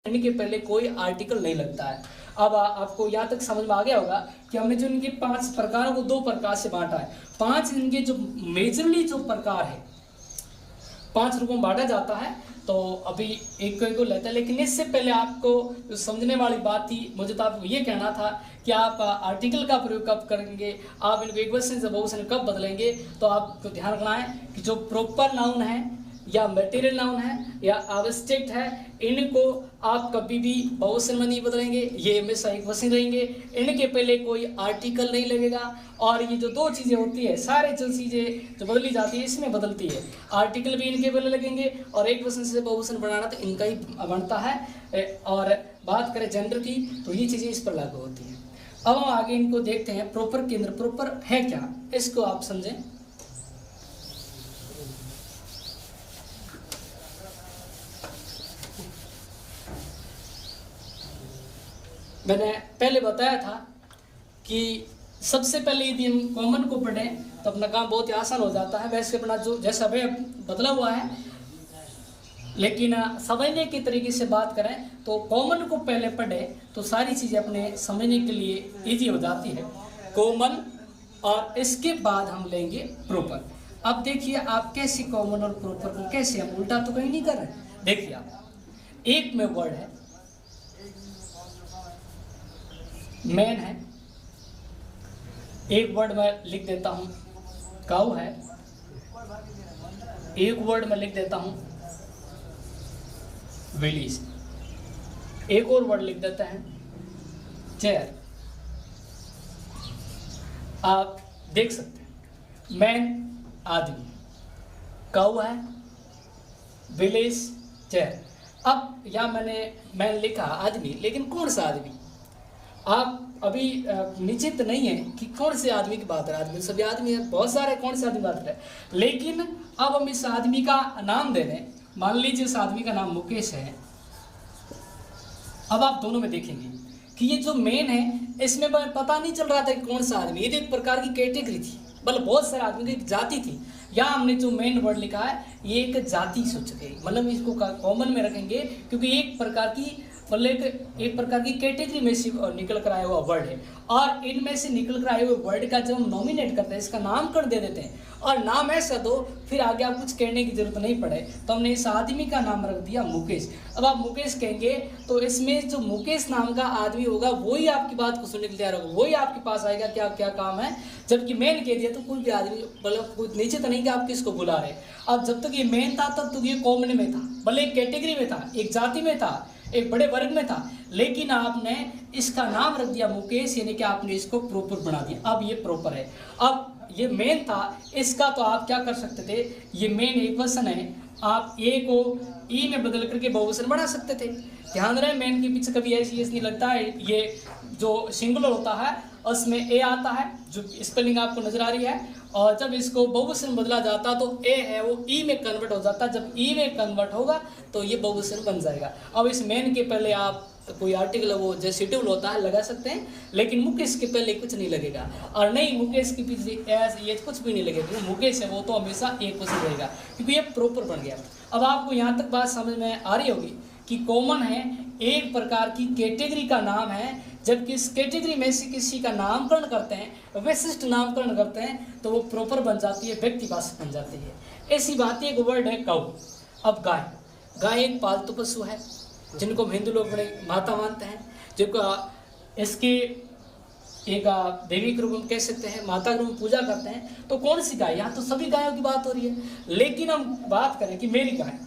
के पहले कोई आर्टिकल नहीं लगता है। अब आपको यहाँ तक समझ में आ गया होगा कि हमने जो इनके 5 प्रकारों को 2 प्रकार से बांटा है। 5 इनके जो मेजरली जो प्रकार है 5 रूपों में बांटा जाता है। तो अभी एक को लेता है, लेकिन इससे पहले आपको जो समझने वाली बात थी, मुझे तो आपको ये कहना था कि आप आर्टिकल का प्रयोग कब करेंगे, आप इनको एक वचन से बहुवचन कब बदलेंगे। तो आपको ध्यान रखना है कि जो प्रॉपर नाउन है या मटेरियल नाउन है या ऑब्जेक्ट है, इनको आप कभी भी बहुवचन में नहीं बदलेंगे, ये हमेशा एक वचन रहेंगे। इनके पहले कोई आर्टिकल नहीं लगेगा। और ये जो 2 चीज़ें होती है, सारे जो चीज़ें जो बदली जाती है इसमें बदलती है। आर्टिकल भी इनके पहले लगेंगे और एक वचन से बहुवचन बनाना तो इनका ही बनता है। और बात करें जेंडर की तो ये चीज़ें इस पर लागू होती हैं। अब हम आगे इनको देखते हैं। प्रॉपर केंद्र, प्रॉपर है क्या, इसको आप समझें। मैंने पहले बताया था कि सबसे पहले यदि हम कॉमन को पढ़ें तो अपना काम बहुत ही आसान हो जाता है। वैसे अपना जो जैसा अभी बदला हुआ है, लेकिन समझने के तरीके से बात करें तो कॉमन को पहले पढ़ें तो सारी चीज़ें अपने समझने के लिए इजी हो जाती है। कॉमन और इसके बाद हम लेंगे प्रॉपर। अब देखिए आप कैसे कॉमन और प्रॉपर को कैसे, हम उल्टा तो कहीं नहीं कर रहे। देखिए आप एक में वर्ड है, मैन है, एक वर्ड में लिख देता हूं काऊ है, एक वर्ड में लिख देता हूं विलीज, एक और वर्ड लिख देते हैं चेयर। आप देख सकते हैं मैन आदमी, काऊ है, विलेज चेयर। अब या मैंने लिखा आदमी, लेकिन कौन सा आदमी, आप अभी निश्चित नहीं है कि कौन से आदमी की बात है। आदमी सभी आदमी है, बहुत सारे, कौन से आदमी बात है। लेकिन अब हम इस आदमी का नाम दे दें। मान लीजिए इस आदमी का नाम मुकेश है। अब आप दोनों में देखेंगे कि ये जो मेन है इसमें पता नहीं चल रहा था कि कौन सा आदमी, ये तो एक प्रकार की कैटेगरी थी, मतलब बहुत सारे आदमी की एक जाति थी। यहाँ हमने जो मेन वर्ड लिखा है ये एक जाति सूचक है, मतलब इसको कॉमन में रखेंगे क्योंकि एक प्रकार की एक प्रकार की कैटेगरी में से निकल कर आया हुआ वर्ड है। और इनमें से निकल कर आए हुए वर्ड का जब हम नॉमिनेट करते हैं, इसका नामकरण दे देते हैं और नाम ऐसा दो, फिर आगे आप कुछ कहने की जरूरत नहीं पड़े। तो हमने इस आदमी का नाम रख दिया मुकेश। अब आप मुकेश कहेंगे तो इसमें जो मुकेश नाम का आदमी होगा वही आपकी बात को सुनने के लिए तैयार होगा, वही आपके पास आएगा क्या क्या काम है। जबकि मैन कह दिया तो कोई भी आदमी, मतलब कोई निश्चित नहीं कि आप किसको बुला रहे। अब जब तक ये मैन था तब तक ये कॉमन में था, भले एक कैटेगरी में था, एक जाति में था, एक बड़े वर्ग में था, लेकिन आपने इसका नाम रख दिया मुकेश, यानी कि आपने इसको प्रॉपर बना दिया। अब ये प्रॉपर है। अब ये मेन था, इसका तो आप क्या कर सकते थे, ये मेन एक वचन है, आप ए को ई में बदल करके बहुवचन बना सकते थे। ध्यान रहे मेन के पीछे कभी ऐसी नहीं लगता है, ये जो सिंगुलर होता है उसमें ए आता है, जो स्पेलिंग आपको नजर आ रही है। और जब इसको बहुवचन बदला जाता तो ए है वो ई में कन्वर्ट हो जाता, जब ई में कन्वर्ट होगा तो ये बहुवचन बन जाएगा। अब इस मेन के पहले आप कोई आर्टिकल वो जैसे शेड्यूल होता है लगा सकते हैं, लेकिन मुकेश के पहले कुछ नहीं लगेगा। और नहीं मुकेश के पीछे ये कुछ भी नहीं लगेगा, मुकेश है वो तो हमेशा एक वचन रहेगा क्योंकि ये प्रॉपर बन गया। अब आपको यहाँ तक बात समझ में आ रही होगी कि कॉमन है एक प्रकार की कैटेगरी का नाम है, जबकि इस कैटेगरी में से किसी का नामकरण करते हैं, विशिष्ट नामकरण करते हैं तो वो प्रॉपर बन जाती है, व्यक्तिवाचक बन जाती है। ऐसी बात एक वर्ड है काऊ। अब गाय, गाय एक पालतू पशु है जिनको हिंदू लोग बड़े माता मानते हैं, जिनको इसके एक देवी के रूप में कह सकते हैं, माता के रूप में पूजा करते हैं। तो कौन सी गाय, यहाँ तो सभी गायों की बात हो रही है, लेकिन हम बात करें कि मेरी गाय,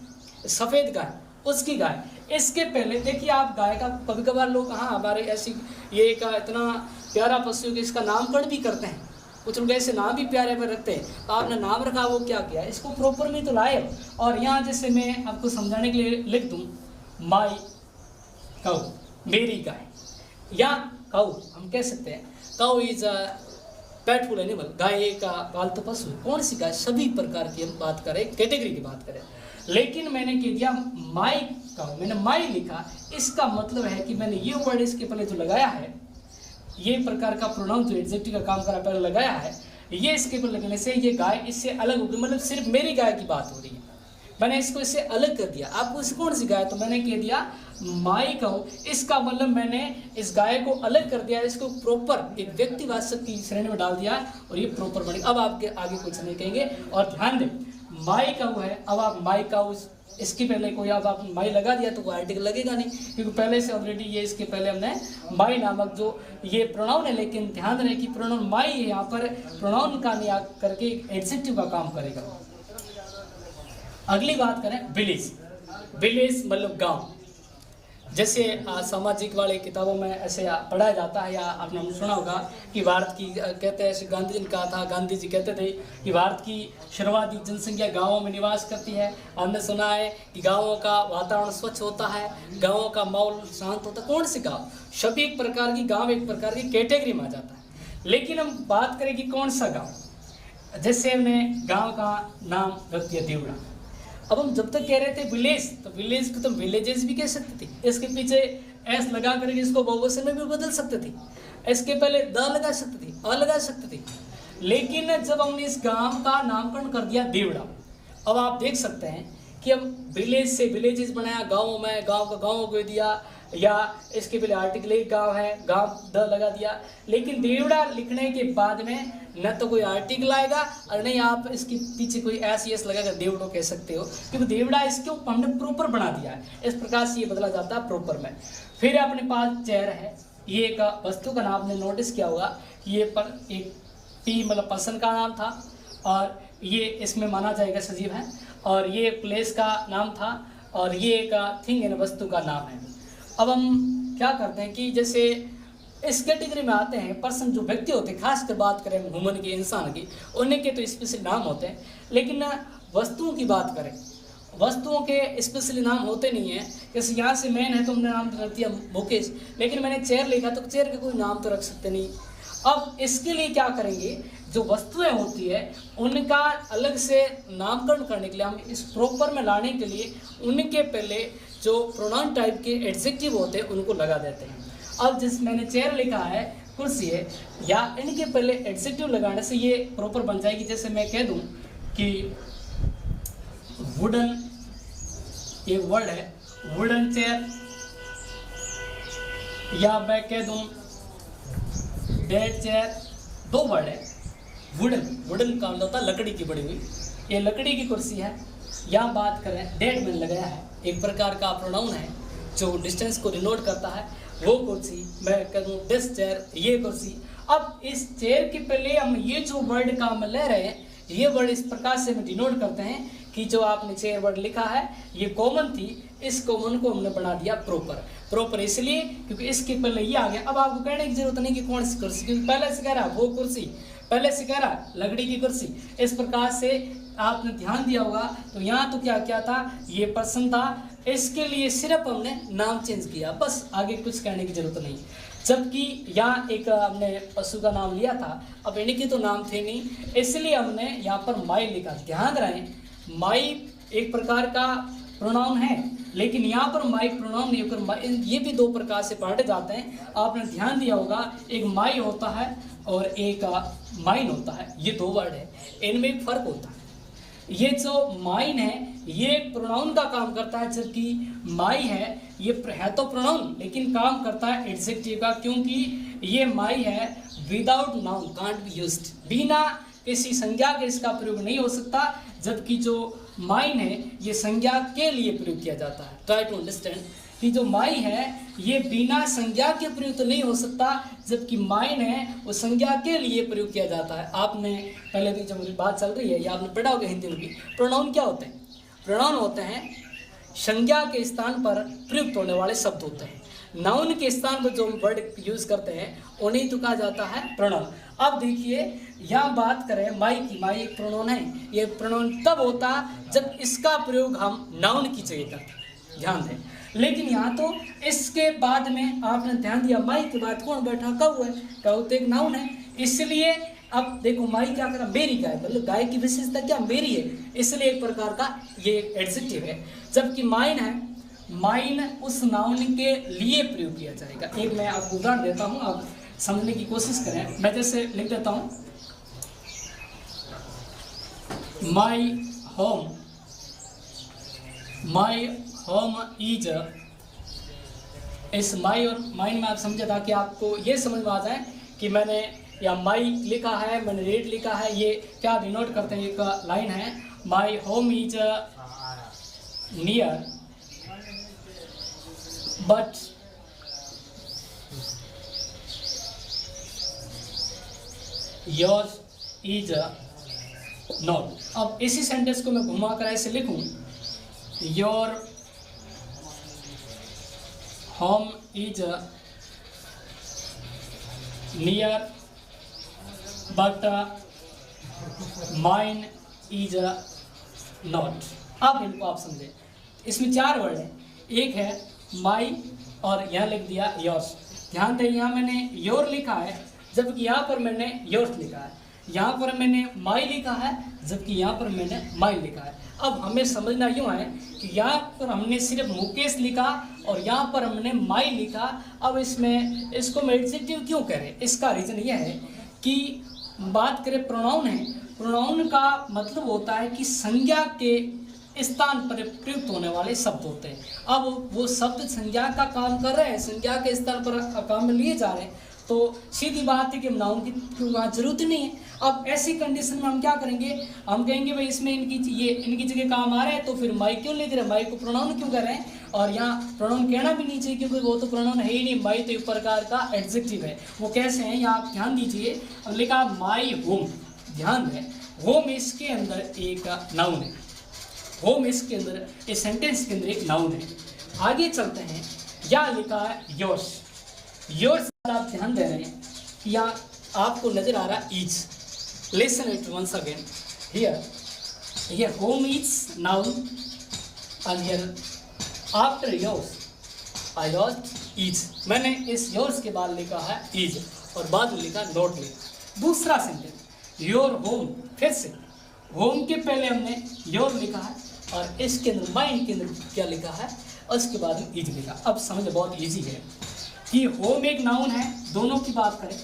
सफ़ेद गाय, उसकी गाय, इसके पहले देखिए आप गाय का कभी कभार लोग, हाँ हमारे ऐसी ये एक इतना प्यारा पशु कि इसका नामकरण भी करते हैं, कुछ लोग ऐसे नाम भी प्यारे पर रखते हैं। तो आपने नाम रखा, वो क्या किया, इसको प्रॉपर में तो लाए। और यहाँ जैसे मैं आपको समझाने के लिए लिख दूँ माई काऊ, मेरी गाय, या काऊ हम कह सकते हैं काऊ इज अ पेटफुल एनिमल, गाय एक पालतू पशु। कौन सी गाय, सभी प्रकार की हम बात करें, कैटेगरी की बात करें। लेकिन मैंने कह दिया माई काऊ, मैंने माई लिखा, इसका मतलब है कि मैंने ये वर्ड इसके पहले जो लगाया है, ये प्रकार का प्रोनाउन जो एडजेक्टिव का काम करा पहले लगाया है, ये इसके पर लगने से ये गाय इससे अलग हो गई, मतलब सिर्फ मेरी गाय की बात हो रही है। मैंने इसको इससे अलग कर दिया। आपको इसे कौन सी गाय, तो मैंने कह दिया माई कहूँ, इसका मतलब मैंने इस गाय को अलग कर दिया, इसको प्रॉपर एक व्यक्तिवाचक की श्रेणी में डाल दिया और ये प्रॉपर बनेगा। अब आपके आगे कुछ नहीं कहेंगे। और ध्यान दें, माई कहूँ है, अब आप माई कहूँ इसके पहले कोई अब आप माई लगा दिया तो कोई आर्टिकल लगेगा नहीं, क्योंकि पहले से ऑलरेडी ये इसके पहले हमने माई नामक जो ये प्रोनाउन है, लेकिन ध्यान रहे कि प्रोनाउन माई है, यहाँ पर प्रोनाउन का नहीं करके एडजेक्टिव का काम करेगा। अगली बात करें विलेज। विलेज मतलब गांव। जैसे सामाजिक वाले किताबों में ऐसे पढ़ाया जाता है, या आपने सुना होगा कि भारत की कहते हैं, ऐसे गांधी जी ने कहा था, गांधी जी कहते थे कि भारत की सर्वाधिक जनसंख्या गांवों में निवास करती है। हमने सुना है कि गांवों का वातावरण स्वच्छ होता है, गांवों का माहौल शांत होता है। कौन से गाँव? सभी एक प्रकार की गाँव एक प्रकार की कैटेगरी में आ जाता है। लेकिन हम बात करें कि कौन सा गाँव, जैसे हमने गाँव का नाम रख दिया देवड़ा। अब हम जब तक कह रहे थे विलेज, तो विलेज को तो विलेजेस भी कह सकते थे, इसके पीछे एस लगा करके इसको बहुवचन में भी बदल सकते थे, इसके पहले द लगा सकते थे, अ लगा सकते थे। लेकिन जब हमने इस गांव का नामकरण कर दिया देवड़ा, अब आप देख सकते हैं कि हम विलेज से विलेजेस बनाया, गाँवों में गाँव का गाँव को दिया, या इसके पहले आर्टिकल एक गाँव है, गाँव द लगा दिया। लेकिन देवड़ा लिखने के बाद में न तो कोई आर्टिकल आएगा और नहीं आप इसके पीछे कोई एस यस लगाकर देवड़ो कह सकते हो, क्योंकि देवड़ा इसके ऊपर हमने प्रॉपर बना दिया है। इस प्रकार से ये बदला जाता है प्रॉपर में। फिर अपने पास चेयर है, ये एक वस्तु का नाम आपने नोटिस किया होगा, ये पर एक पी मतलब पर्सन का नाम था, और ये इसमें माना जाएगा सजीव है, और ये प्लेस का नाम था, और ये एक थिंग है, वस्तु का नाम है। अब हम क्या करते हैं कि जैसे इस कैटेगरी में आते हैं पर्सन, जो व्यक्ति होते हैं, खासकर बात करें ह्यूमन की, इंसान की, उन्हीं के तो स्पेशल नाम होते हैं। लेकिन वस्तुओं की बात करें, वस्तुओं के स्पेशली नाम होते नहीं हैं। जैसे यहाँ से मैन है तो हमने नाम रख दिया मुकेश, लेकिन मैंने चेयर लिखा तो चेयर का कोई नाम तो रख सकते नहीं। अब इसके लिए क्या करेंगे, जो वस्तुएं होती है उनका अलग से नामकरण करने के लिए, हम इस प्रॉपर में लाने के लिए उनके पहले जो प्रोनाउन टाइप के एडजेक्टिव होते हैं उनको लगा देते हैं। अब जिस मैंने चेयर लिखा है, कुर्सी है, या इनके पहले एडजेक्टिव लगाने से ये प्रॉपर बन जाएगी। जैसे मैं कह दूं कि वुडन, ये वर्ड है वुडन चेयर, या मैं कह दूं डेड चेयर, दो वर्ड है। वुडन, वुडन का मतलब होता है लकड़ी की बनी हुई, ये लकड़ी की कुर्सी है। यहाँ बात करें डेड मैंने लगाया है, एक प्रकार का प्रोनाउन है जो डिस्टेंस को डिनोट करता है, वो कुर्सी। मैं कहूँ डेस्क चेयर, ये कुर्सी। अब इस चेयर के पहले हम ये जो वर्ड का हम ले रहे हैं, ये वर्ड इस प्रकार से हम डिनोट करते हैं कि जो आपने चेयर वर्ड लिखा है ये कॉमन थी, इस कॉमन को हमने बना दिया प्रॉपर। प्रॉपर इसलिए क्योंकि इसके पहले ये आ गया। अब आपको कहने की जरूरत नहीं कि कौन सी कुर्सी, क्योंकि पहले से कह रहा वो कुर्सी, पहले से कह रहा लकड़ी की कुर्सी। इस प्रकार से आपने ध्यान दिया होगा। तो यहाँ तो क्या क्या था, ये पर्सन था, इसके लिए सिर्फ हमने नाम चेंज किया, बस आगे कुछ कहने की जरूरत नहीं। जबकि यहाँ एक हमने पशु का नाम लिया था, अब इनके तो नाम थे नहीं, इसलिए हमने यहाँ पर माई लिखा। ध्यान रहे, माई एक प्रकार का प्रोनाउन है, लेकिन यहाँ पर माई प्रोनाउन नहीं होकर ये भी दो प्रकार से बांटे जाते हैं। आपने ध्यान दिया होगा, एक माई होता है और एक माइन होता है, ये दो वर्ड है, इनमें एक फर्क होता है। ये जो माइन है ये प्रोनाउन का काम करता है, जबकि माई है ये तो प्रोनाउन लेकिन काम करता है एडजेक्टिव का, क्योंकि ये माई है without noun can't be used, बिना किसी संज्ञा के इसका प्रयोग नहीं हो सकता। जबकि जो माइन है ये संज्ञा के लिए प्रयोग किया जाता है। ट्राई टू अंडरस्टैंड कि जो माई है ये बिना संज्ञा के प्रयोग तो नहीं हो सकता, जबकि माइन है वो संज्ञा के लिए प्रयोग किया जाता है। आपने पहले भी जब बात चल रही है या आपने पढ़ा होगा हिंदी में भी, प्रोनाउन क्या होते हैं? प्रोनाउन होते हैं संज्ञा के स्थान पर प्रयुक्त होने वाले शब्द होते हैं। नाउन के स्थान पर जो वर्ड यूज करते हैं उन्हें तो कहा जाता है प्रोनाउन। अब देखिए यहाँ बात करें माई की, माई एक प्रोनाउन है। ये प्रोनाउन तब होता जब इसका प्रयोग हम नाउन की जगह करते हैं, ध्यान दें। लेकिन यहाँ तो इसके बाद में आपने ध्यान दिया, माई के बाद कौन बैठा, कऊ है, कऊ तो एक नाउन है। इसलिए अब देखो माई क्या करा, मेरी गाय, मतलब गाय की विशेषता क्या, मेरी है, इसलिए एक प्रकार का ये एडजेक्टिव है। जबकि माइन है, माइन उस नाउन के लिए प्रयोग किया जाएगा। एक मैं आपको उदाहरण देता हूँ, आप समझने की कोशिश करें। मैं जैसे लिख देता हूँ my home, my home is इस माई और माइन में आप समझा था कि आपको ये समझ में आ जाए कि मैंने या माई लिखा है, मैंने रेड लिखा है, ये क्या डिनोट करते हैं। एक लाइन है, my home is near but yours is not. अब इसी सेंटेंस को मैं घुमा कर ऐसे लिखूं, your home is near but mine is not. अब इनको आप समझे, इसमें 4 वर्ड है, एक है माई और यहाँ लिख दिया योर्स। ध्यान दें, यहाँ मैंने योर लिखा है जबकि यहाँ पर मैंने योर्स लिखा है, यहाँ पर मैंने माई लिखा है जबकि यहाँ पर मैंने माइन लिखा है। अब हमें समझना यूँ है कि यहाँ पर हमने सिर्फ मुकेश लिखा और यहाँ पर हमने माई लिखा। अब इसमें इसको हम एडजेक्टिव क्यों करें, इसका रीज़न यह है कि बात करें प्रोनाउन है, प्रोनाउन का मतलब होता है कि संज्ञा के स्थान पर प्रयुक्त होने वाले शब्द होते हैं। अब वो शब्द संज्ञा का काम कर रहे हैं, संज्ञा के स्थान पर काम में लिए जा रहे हैं, तो सीधी बात है कि नाउन की वहाँ जरूरत नहीं है। अब ऐसी कंडीशन में हम क्या करेंगे, हम कहेंगे भाई इसमें इनकी जगह काम आ रहा है तो फिर माई क्यों लिख रहे हैं, माई को प्रोनाउन क्यों कर रहे हैं। और यहाँ प्रोनाउन कहना भी नहीं चाहिए क्योंकि वो तो प्रोनाउन है ही नहीं, माई तो एक प्रकार का एडजेक्टिव है। वो कैसे हैं यहाँ आप ध्यान दीजिए, लिखा माई होम, ध्यान दें होम इसके अंदर एक नाउन है, होम इसके अंदर इस सेंटेंस के अंदर एक नाउन है। आगे चलते हैं, या लिखा है योर्स, योर्स आप ध्यान दे रहे हैं, यहाँ आपको नजर आ रहा है is, listen it once again, here home is known and here after yours I lost is। मैंने इस yours के बाद लिखा है is और बाद में लिखा नॉट लिखा। दूसरा सेंटेंस योर होम, फिर से होम के पहले हमने योर लिखा है और इसके अंदर माइंड के अंदर क्या लिखा है और उसके बाद में इज लिखा। अब समझ बहुत इजी है कि होम एक नाउन है, दोनों की बात करें।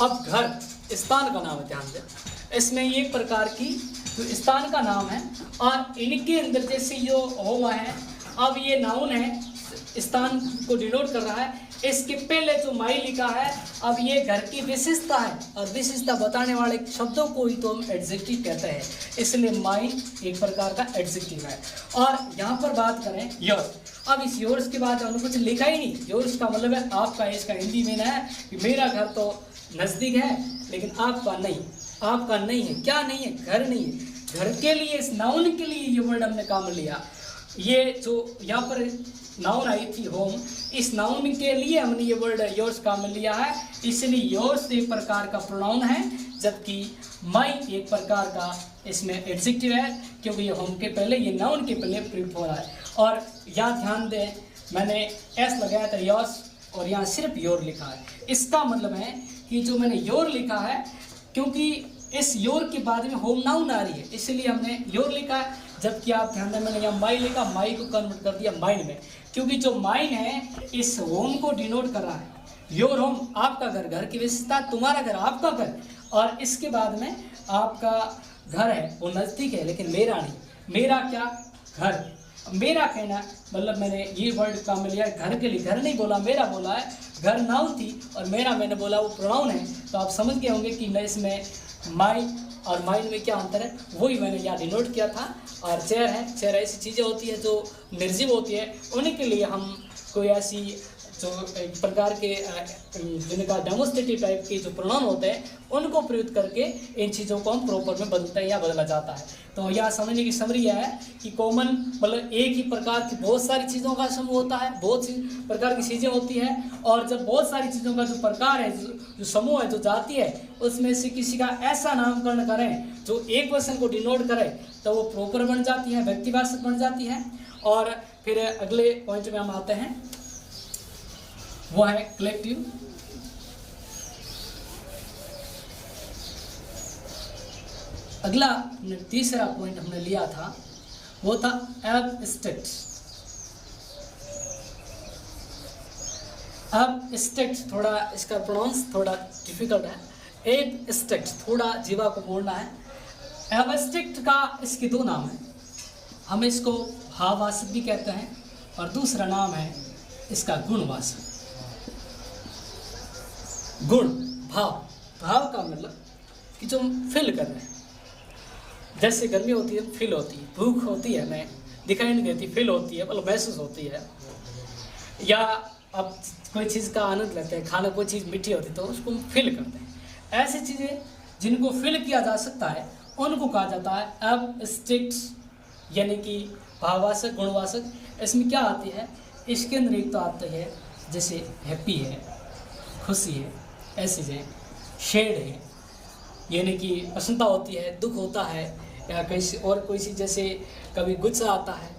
अब घर स्थान का नाम है, ध्यान दें इसमें एक प्रकार की जो स्थान का नाम है और इनके अंदर जैसे जो होम है, अब ये नाउन है स्थान को डिनोट कर रहा है, इसके पहले जो माई लिखा है, अब ये घर की विशेषता है और विशेषता बताने वाले शब्दों को ही तो हम एडजेक्टिव कहते हैं, इसलिए माई एक प्रकार का एडजेक्टिव है। और यहाँ पर बात करें योर्स, अब इस योर्स के बाद हमने कुछ लिखा ही नहीं, योर्स का मतलब है आपका, इसका हिंदी में है कि मेरा घर तो नज़दीक है लेकिन आपका नहीं, आपका नहीं है, क्या नहीं है, घर नहीं है। घर के लिए इस नाउन के लिए ये वर्ड हमने काम लिया, ये जो यहाँ पर नाउन आई थी होम, इस नाउन के लिए हमने ये वर्ड योर्स काम लिया है, इसलिए योर्स एक प्रकार का प्रोनाउन है जबकि माई एक प्रकार का इसमें एडजेक्टिव है क्योंकि ये होम के पहले, ये नाउन के पहले प्रयुक्त हो रहा है। और यहाँ ध्यान दें मैंने एस लगाया था योर्स और यहाँ सिर्फ योर लिखा है, इसका मतलब है कि जो मैंने योर लिखा है क्योंकि इस योर के बाद में होम नाउन आ रही है इसलिए हमने योर लिखा है, जबकि आप ध्यान दें मैंने यहाँ माई लिखा, माई को कन्वर्ट कर दिया माइंड में क्योंकि जो माइंड है इस होम को डिनोट कर रहा है। योर होम आपका घर, घर की विशेषता, तुम्हारा घर आपका घर, और इसके बाद में आपका घर है वो नज़दीक है लेकिन मेरा नहीं, मेरा क्या घर, मेरा कहना मतलब मैंने ये वर्ड काम में लिया घर के लिए, घर नहीं बोला मेरा बोला है, घर नाउन थी और मेरा मैंने बोला वो प्रोनाउन है, तो आप समझ गए होंगे कि मैं इसमें माई और माइंड में क्या अंतर है, वही मैंने यहाँ डिनोट किया था। और चेयर है, चेयर ऐसी चीज़ें होती है जो निर्जीव होती है, उन्हीं के लिए हम कोई ऐसी जो एक प्रकार के जिनका डेमोस्ट्रेटिव टाइप के जो प्रोनाउन होते हैं उनको प्रयुक्त करके इन चीज़ों को हम प्रॉपर में बदलते हैं या बदला जाता है। तो यह समझने की समरी यह है कि कॉमन मतलब एक ही प्रकार की बहुत सारी चीज़ों का समूह होता है, बहुत सी प्रकार की चीज़ें होती हैं, और जब बहुत सारी चीज़ों का जो प्रकार है, जो समूह है, जो जाति है, उसमें से किसी का ऐसा नामकरण करें जो एक पर्सन को डिनोट करे तो वो प्रॉपर बन जाती है, व्यक्तिवाचक बन जाती है। और फिर अगले पॉइंट में हम आते हैं, वो है कलेक्टिव। अगला तीसरा पॉइंट हमने लिया था वो था एब्स्ट्रैक्ट। एब्स्ट्रैक्ट थोड़ा इसका प्रोनाउंस थोड़ा डिफिकल्ट है, एब्स्ट्रैक्ट थोड़ा जीवा को बोलना है। एब्स्ट्रैक्ट का इसके दो नाम हैं, हम इसको भाववाचक भी कहते हैं और दूसरा नाम है इसका गुणवाचक। गुण भाव, भाव का मतलब कि जो हम फील कर रहे हैं, जैसे गर्मी होती है फील होती है, भूख होती है हमें दिखाई नहीं देती, फील होती है, मतलब महसूस होती है, या आप कोई चीज़ का आनंद लेते हैं, खाना कोई चीज़ मीठी होती है तो उसको हम फील करते हैं। ऐसी चीज़ें जिनको फील किया जा सकता है उनको कहा जाता है एब्स्ट्रैक्ट्स, यानी कि भाववाचक गुणवाचक। इसमें क्या आती है, इसके अंदर एक तो आता है जैसे हैप्पी है, खुशी है, ऐसी चीज़ें, शेड है यानी कि प्रसन्नता होती है, दुख होता है, या कैसे और कोई चीज़ जैसे कभी गुस्सा आता है,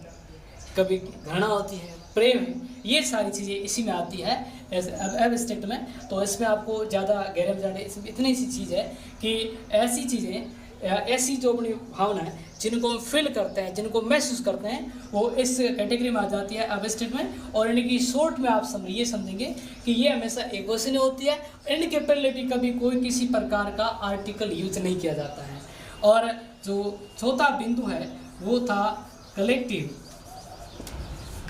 कभी घृणा होती है, प्रेम है, ये सारी चीज़ें इसी में आती है एब्स्ट्रैक्ट में। तो इसमें आपको ज़्यादा गहरे में जाने, इसमें इतनी सी चीज़ है कि ऐसी चीज़ें, ऐसी जो अपनी भावना है जिनको हम फील करते हैं, जिनको महसूस करते हैं, वो इस कैटेगरी में आ जाती है एब्स्ट्रैक्ट में। और इनकी शॉर्ट में आप ये समझेंगे कि ये हमेशा एक वचन होती है, इनके पहले भी कभी कोई किसी प्रकार का आर्टिकल यूज नहीं किया जाता है। और जो चौथा बिंदु है वो था कलेक्टिव।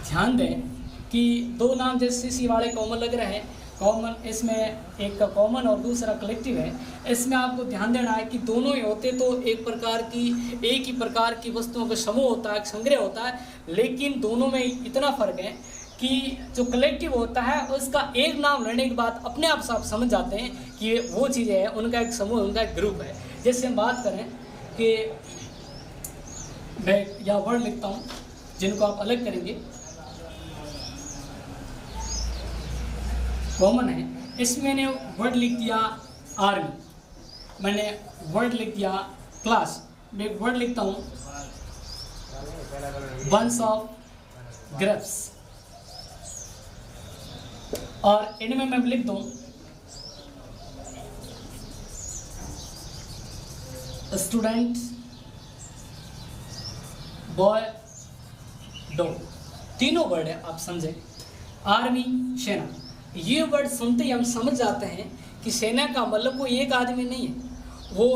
ध्यान दें कि दो नाम जैसे सी वाले कॉमन लग रहे हैं, कॉमन, इसमें एक कॉमन और दूसरा कलेक्टिव है। इसमें आपको ध्यान देना है कि दोनों ही होते तो एक ही प्रकार की वस्तुओं का समूह होता है, संग्रह होता है, लेकिन दोनों में इतना फर्क है कि जो कलेक्टिव होता है उसका एक नाम लेने के बाद अपने आप से आप समझ जाते हैं कि वो चीज़ें हैं, उनका एक समूह, उनका एक ग्रुप है। जैसे हम बात करें कि मैं यहाँ वर्ड लिखता हूँ जिनको आप अलग करेंगे, कॉमन है, इसमें मैंने वर्ड लिख दिया आर्मी, मैंने वर्ड लिख दिया क्लास, मैं एक वर्ड लिखता हूँ बंच ऑफ ग्रेप्स, और इनमें मैं लिख दूँ स्टूडेंट, बॉय, डॉग, तीनों वर्ड है, आप समझे। आर्मी, सेना, ये वर्ड सुनते ही हम समझ जाते हैं कि सेना का मतलब वो एक आदमी नहीं है, वो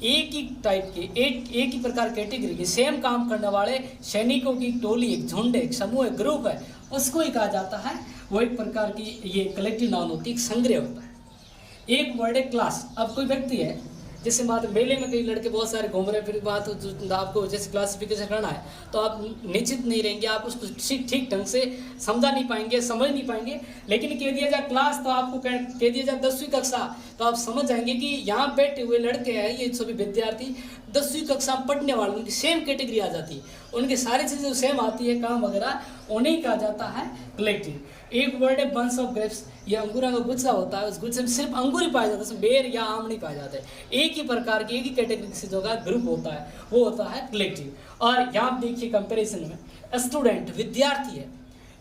एक ही टाइप के, एक ही प्रकार कैटेगरी के सेम काम करने वाले सैनिकों की टोली, एक झुंड, एक समूह, एक ग्रुप है, उसको ही कहा जाता है। वो एक प्रकार की ये कलेक्टिव नाउन होती है, एक संग्रह होता है। एक वर्ड है क्लास। अब कोई व्यक्ति है, जैसे बात मेले में कई लड़के बहुत सारे घूम रहे, फिर बात आपको जैसे क्लासिफिकेशन करना है तो आप निश्चित नहीं रहेंगे, आप उसको ठीक ढंग से समझा नहीं पाएंगे, समझ नहीं पाएंगे। लेकिन कह दिया जाए क्लास तो आपको कह दिया जाए 10वीं कक्षा, तो आप समझ जाएंगे कि यहाँ बैठे हुए लड़के हैं, ये सभी विद्यार्थी 10वीं कक्षा में पढ़ने वाले, उनकी सेम कैटेगरी आ जाती है, उनकी सारी चीज़ें जो सेम आती है, काम वगैरह, उन्हें कहा जाता है कलेक्टिव। एक वर्ड है बंच ऑफ ग्रेप्स, ये अंगूरों का गुच्छा होता है, उस गुच्छे में सिर्फ अंगूर ही पाया जाता है, उसमें बेर या आम नहीं पाया जाता है। एक ही प्रकार की, एक ही कैटेगरी से जो का ग्रुप होता है वो होता है कलेक्टिव। और यहाँ देखिए कंपैरिजन में स्टूडेंट विद्यार्थी है,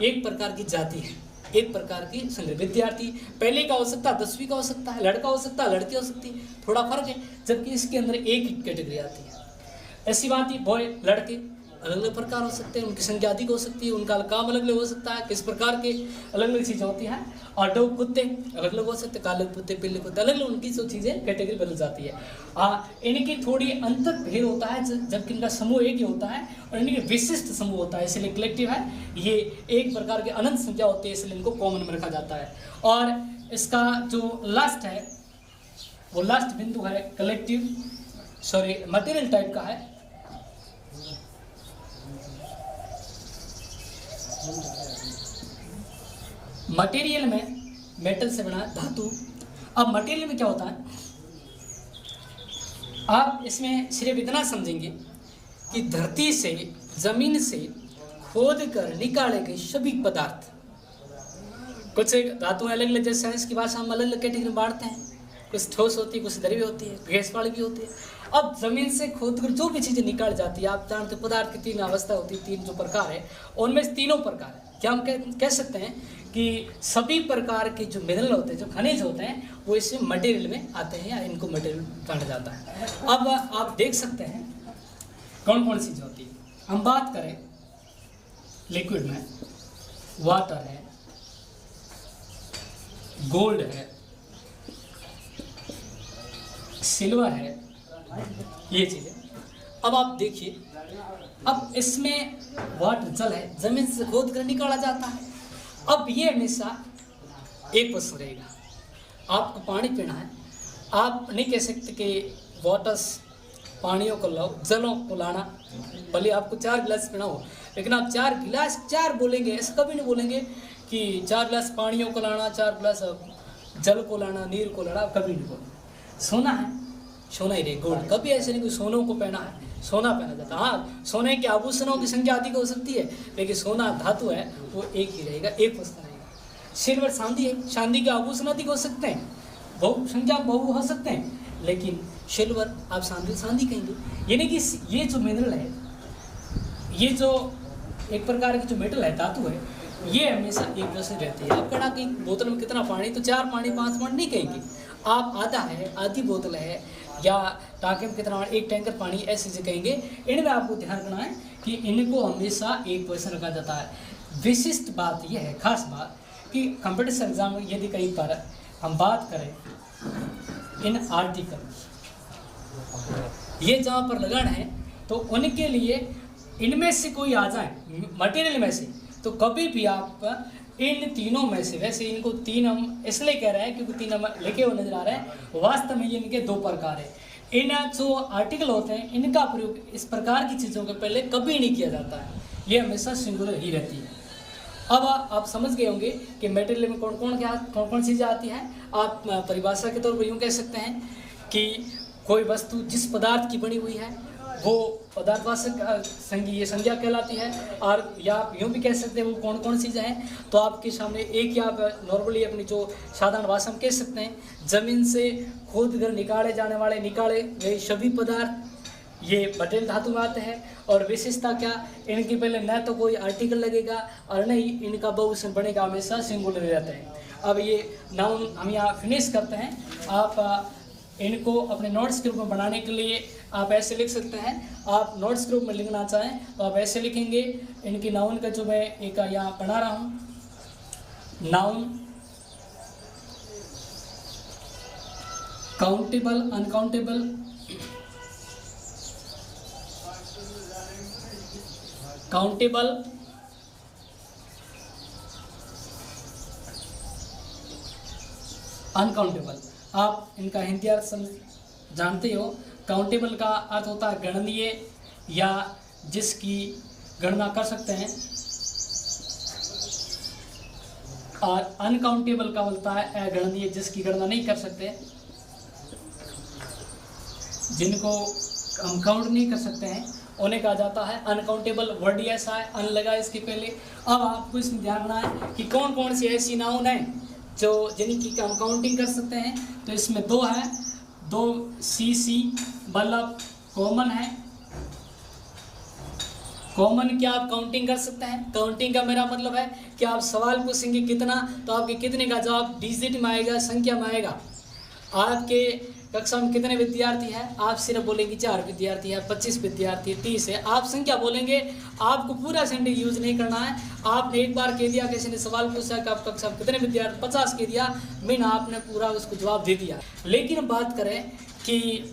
एक प्रकार की जाति है, एक प्रकार की संग्रह। विद्यार्थी पहले का हो सकता है, 10वीं का हो सकता है, लड़का हो सकता है, लड़की हो सकती है, थोड़ा फर्क है, जबकि इसके अंदर एक ही कैटेगरी आती है। ऐसी बात ही बॉय, लड़के अलग अलग प्रकार हो सकते हैं, उनकी संख्या अधिक हो सकती है, उनका काम अलग अलग हो सकता है, किस प्रकार के अलग अलग चीज़ें होती हैं। और डॉग, कुत्ते अलग अलग हो सकते हैं, काले कुत्ते, पीले कुत्ते, अलग अलग उनकी जो चीज़ें कैटेगरी बदल जाती है। इनकी थोड़ी अंतर भेद होता है, जबकि इनका समूह एक ही होता है और इनके विशिष्ट समूह होता है, इसलिए कलेक्टिव है। ये एक प्रकार की अनंत संख्या होती है, इसलिए इनको कॉमन में रखा जाता है। और इसका जो लास्ट है, वो लास्ट बिंदु है कलेक्टिव, मटेरियल टाइप का है। मटेरियल में मेटल से बना धातु। अब मटेरियल में क्या होता है, आप इसमें सिर्फ इतना समझेंगे कि धरती से, जमीन से खोद कर निकाले गए सभी पदार्थ, कुछ धातुएं अलग अलग, जैसे साइंस की भाषा हम अलग अलग कैटेगरी में बांटते हैं, कुछ ठोस होती है, कुछ द्रव्य होती है, गैस वाली भी होती है। अब जमीन से खोद कर जो भी चीज़ें निकाल जाती है, आप जानते हैं पदार्थ की 3 अवस्था होती है, 3 जो प्रकार है, उनमें तीनों प्रकार है। क्या हम कह सकते हैं कि सभी प्रकार के जो मिनरल होते हैं, जो खनिज होते हैं, वो इस मटेरियल में आते हैं, या इनको मटेरियल कहा जाता है। अब आप देख सकते हैं कौन कौन सी चीज़ होती है। हम बात करें लिक्विड में, वाटर है, गोल्ड है, सिल्वर है, ये चीज़ें। अब आप देखिए, अब इसमें वाटर जल है, जमीन से खोद कर निकाला जाता है, अब ये हमेशा एक प्रश्न रहेगा, आपको पानी पीना है, आप नहीं कह सकते कि वाटर्स पानियों को लाओ, जलों को लाना, भले आपको 4 गिलास पीना हो, लेकिन आप 4 गिलास 4 बोलेंगे, ऐसा कभी नहीं बोलेंगे कि 4 गिलास पानियों को लाना, 4 गिलास जल को लाना, नीर को लाना, कभी नहीं बोलेंगे। सोना है, सोना ही रहे, गोल्ड, कभी ऐसे नहीं कि सोनों को पहना है, सोना पहना जाता है। हाँ, सोने के आभूषणों की संख्या अधिक हो सकती है, लेकिन सोना धातु है वो एक ही रहेगा, एक वस्तु रहेगा। सिल्वर चांदी है, चांदी के आभूषण अधिक हो सकते हैं, बहु संख्या बहु हो सकते हैं, लेकिन सिल्वर आप चांदी कहेंगे। यानी कि ये जो मिनरल है, ये जो एक प्रकार की जो मेटल है, धातु है, ये हमेशा एक जैसे रहती है। आप कहना कि बोतल में कितना पानी, तो 4 पानी 5 पानी नहीं कहेंगे, आप आधा है, आधी बोतल है, या टाँके में कितना, 1 टैंकर पानी, ऐसे से कहेंगे। इनमें आपको ध्यान रखना है कि इनको हमेशा एक क्वेश्चन रखा जाता है। विशिष्ट बात यह है, खास बात, कि कंपटीशन एग्जाम में यदि कहीं पर हम बात करें इन आर्टिकल, ये जहाँ पर लगन है, तो उनके लिए इनमें से कोई आ जाए मटेरियल में से, तो कभी भी आप इन तीनों में से, वैसे इनको 3 हम इसलिए कह रहे हैं क्योंकि 3 हम लिखे हुए नजर आ रहे हैं, वास्तव में ये इनके 2 प्रकार है। इन जो आर्टिकल होते हैं, इनका प्रयोग इस प्रकार की चीज़ों के पहले कभी नहीं किया जाता है, ये हमेशा सिंगुलर ही रहती है। अब आप समझ गए होंगे कि मटेरियल में कौन कौन चीज़ें आती हैं। आप परिभाषा के तौर पर यूँ कह सकते हैं कि कोई वस्तु जिस पदार्थ की बनी हुई है वो पदार्थवाचक संज्ञा कहलाती है, और या आप यूँ भी कह सकते हैं वो कौन चीज़ें हैं। तो आपके सामने एक, या आप नॉर्मली अपनी जो साधारण भाषा में कह सकते हैं, ज़मीन से खोद कर निकाले जाने वाले निकाले गए सभी पदार्थ ये मटेरियल धातु में आते हैं। और विशेषता क्या, इनके पहले न तो कोई आर्टिकल लगेगा और न ही इनका बहुवचन बनेगा, हमेशा सिंगुलर रहते हैं। अब ये नाउन हम यहाँ फिनिश करते हैं। आप इनको अपने नोट्स के रूप में बनाने के लिए आप ऐसे लिख सकते हैं। आप नोट्स के रूप में लिखना चाहें तो आप ऐसे लिखेंगे। इनकी नाउन का जो मैं एक यहाँ बना रहा हूँ, noun countable, uncountable, countable, uncountable. आप इनका हिंदी अर्थ जानते हो। काउंटेबल का अर्थ होता है गणनीय या जिसकी गणना कर सकते हैं, और अनकाउंटेबल का बोलता है अगणनीय, जिसकी गणना नहीं कर सकते, जिनको हम काउंट नहीं कर सकते हैं, उन्हें कहा जाता है अनकाउंटेबल। वर्ड ही ऐसा है, अन लगा इसके पहले। अब आपको इसमें ध्यान रखना है कि कौन कौन सी ऐसी नाउन है जो जिनकी हम काउंटिंग कर सकते हैं। तो इसमें 2 है, 2 सी मतलब कॉमन है। कॉमन क्या आप काउंटिंग कर सकते हैं। काउंटिंग का मेरा मतलब है कि आप सवाल पूछेंगे कितना, तो आपके कितने का जवाब डिजिट में आएगा, संख्या में आएगा। आपके कक्षा में कितने विद्यार्थी हैं, आप सिर्फ बोलेंगे 4 विद्यार्थी है, 25 विद्यार्थी है, 30 है, आप संख्या बोलेंगे। आपको पूरा सेंटेंस यूज नहीं करना है। आपने एक बार कह दिया, किसी ने सवाल पूछा कि आप कक्षा में कितने विद्यार्थी, 50 कह दिया, मीन आपने पूरा उसको जवाब दे दिया। लेकिन बात करें कि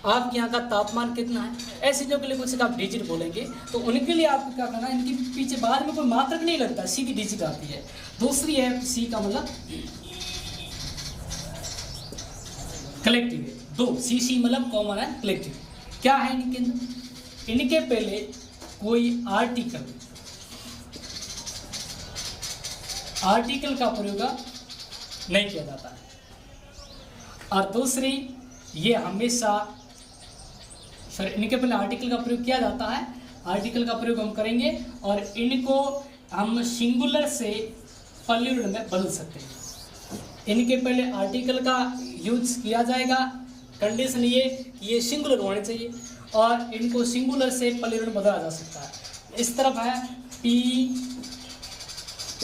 आपके यहाँ का तापमान कितना है, ऐसे जो के लिए कुछ आप डिजिट बोलेंगे, तो उनके लिए आपको क्या करना है, इनके पीछे बाद में कोई मात्रक नहीं लगता, सीधी डिजिट आती है। दूसरी है सी का मतलब कलेक्टिव है। 2 सी मतलब कॉमन है, कलेक्टिव। क्या है इनके अंदर, इनके पहले कोई आर्टिकल का प्रयोग नहीं किया जाता है। और दूसरी, ये हमेशा इनके पहले आर्टिकल का प्रयोग किया जाता है। आर्टिकल का प्रयोग हम करेंगे और इनको हम सिंगुलर से प्लूरल में बदल सकते हैं। इनके पहले आर्टिकल का यूज किया जाएगा, कंडीशन ये सिंगुलर होने चाहिए, और इनको सिंगुलर से प्लूरल में बदला जा सकता है। इस तरफ है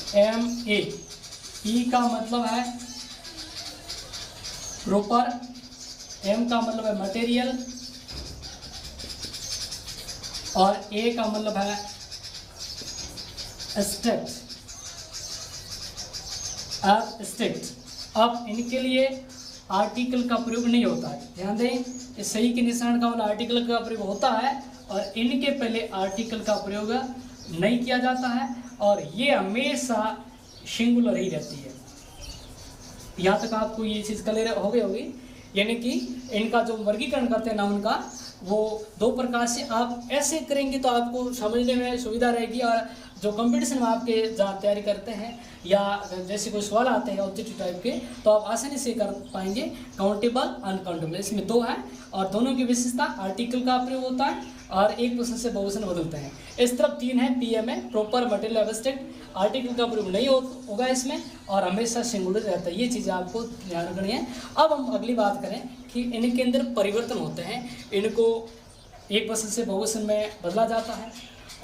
PMA, P का मतलब है प्रॉपर, M का मतलब है मटेरियल, और A का मतलब है स्ट्रिक्ट। अब इनके लिए आर्टिकल का प्रयोग नहीं होता है, ध्यान दें, इस सही के निशान का वाला आर्टिकल का प्रयोग होता है, और इनके पहले आर्टिकल का प्रयोग नहीं किया जाता है। और ये हमेशा सिंगुलर ही रहती है। यहाँ तक आपको ये चीज़ क्लियर हो गई होगी। यानी कि इनका जो वर्गीकरण करते हैं नाउन का, वो दो प्रकार से आप ऐसे करेंगे तो आपको समझने में सुविधा रहेगी, और जो कंपटीशन में आपके जहाँ तैयारी करते हैं या जैसे कोई सवाल आते हैं ऑब्जेक्टिव टाइप के, तो आप आसानी से कर पाएंगे। काउंटेबल, अनकाउंटेबल, इसमें दो है, और दोनों की विशेषता आर्टिकल का प्रयोग होता है और एक वचन से बहुवचन बदलते हैं। इस तरफ तीन है, PMA, proper, material, abstract, article का प्रयोग नहीं होगा इसमें, और हमेशा सिंगुलर रहता है। ये चीज़ें आपको ध्यान रखनी है। अब हम अगली बात करें कि इनके अंदर परिवर्तन होते हैं, इनको एक वचन से बहुवचन में बदला जाता है।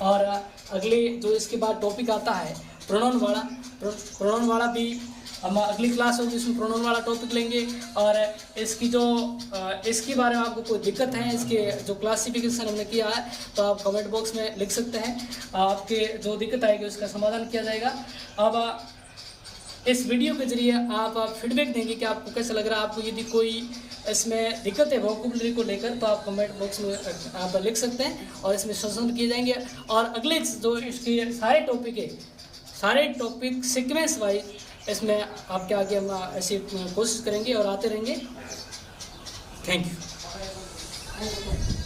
और अगले जो इसके बाद टॉपिक आता है प्रोनाउन वाला, प्रोनाउन वाला भी हम अगली क्लास होगी इसमें प्रोनाउन वाला टॉपिक लेंगे। और इसकी जो इसके बारे में आपको कोई दिक्कत है, इसके जो क्लासिफिकेशन हमने किया है, तो आप कमेंट बॉक्स में लिख सकते हैं। आपके जो दिक्कत आएगी उसका समाधान किया जाएगा। अब इस वीडियो के जरिए आप फीडबैक देंगे कि आपको कैसा लग रहा है। आपको यदि कोई इसमें दिक्कत है वोकैबुलरी को लेकर, तो आप कमेंट बॉक्स में आप लिख सकते हैं और इसमें संशोधन किए जाएंगे। और अगले जो इसके सारे टॉपिक है, सारे टॉपिक सीक्वेंस वाइज इसमें आपके आगे हम ऐसी कोशिश करेंगे और आते रहेंगे। Thank you.